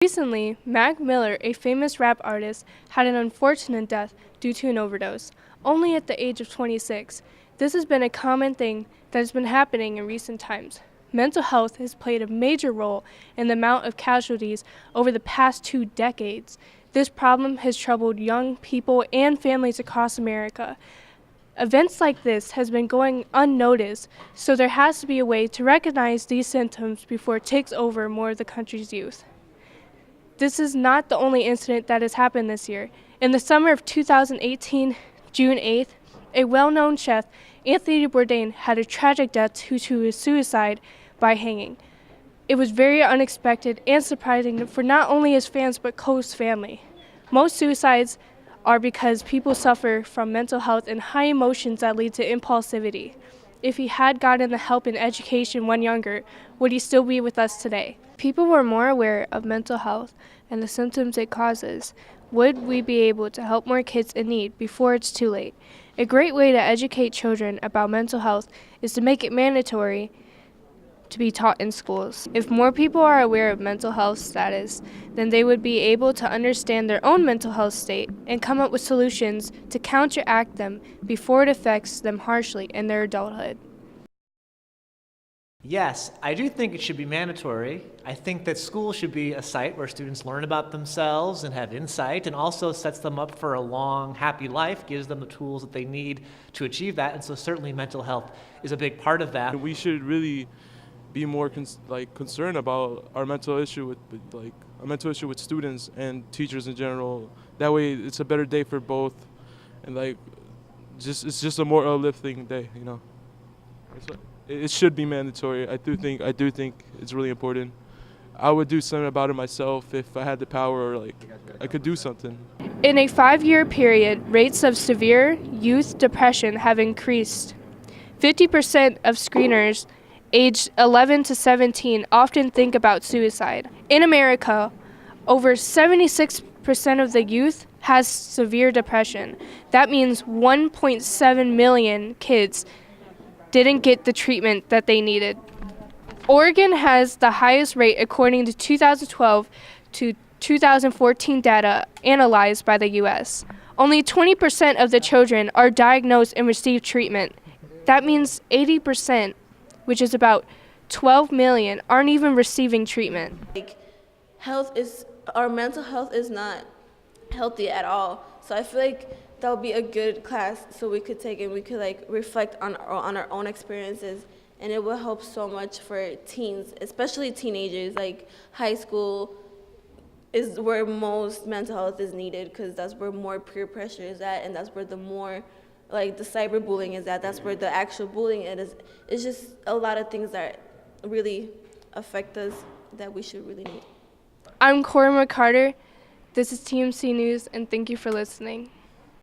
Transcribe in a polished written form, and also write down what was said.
Recently, Mac Miller, a famous rap artist, had an unfortunate death due to an overdose, only at the age of 26. This has been a common thing that has been happening in recent times. Mental health has played a major role in the amount of casualties over the past 2 decades. This problem has troubled young people and families across America. Events like this has been going unnoticed, so there has to be a way to recognize these symptoms before it takes over more of the country's youth. This is not the only incident that has happened this year. In the summer of 2018, June 8th, a well-known chef, Anthony Bourdain, had a tragic death due to his suicide by hanging. It was very unexpected and surprising for not only his fans but close family. Most suicides are because people suffer from mental health and high emotions that lead to impulsivity. If he had gotten the help and education when younger, would he still be with us today? People were more aware of mental health and the symptoms it causes. Would we be able to help more kids in need before it's too late? A great way to educate children about mental health is to make it mandatory to be taught in schools. If more people are aware of mental health status, then they would be able to understand their own mental health state and come up with solutions to counteract them before it affects them harshly in their adulthood. Yes, I do think it should be mandatory. I think that school should be a site where students learn about themselves and have insight, and also sets them up for a long, happy life, gives them the tools that they need to achieve that, and so certainly mental health is a big part of that. We should really be more concerned about our mental issue with students and teachers in general. That way, it's a better day for both, and it's just a more uplifting day, you know. It should be mandatory. I do think it's really important. I would do something about it myself if I had the power, or I could do something. In a 5-year period, rates of severe youth depression have increased. 50% of screeners aged 11 to 17 often think about suicide. In America, over 76% of the youth has severe depression. That means 1.7 million kids didn't get the treatment that they needed. Oregon has the highest rate according to 2012 to 2014 data analyzed by the U.S. Only 20% of the children are diagnosed and receive treatment. That means 80%, which is about 12 million, aren't even receiving treatment. Our mental health is not healthy at all. So I feel like that would be a good class so we could take and we could reflect on our own experiences, and it will help so much for teens, especially teenagers. High school is where most mental health is needed, because that's where more peer pressure is at, and that's where the more the cyberbullying is at. That's where the actual bullying is. It's just a lot of things that really affect us that we should really need. I'm Cora McCarter. This is TMC News, and thank you for listening.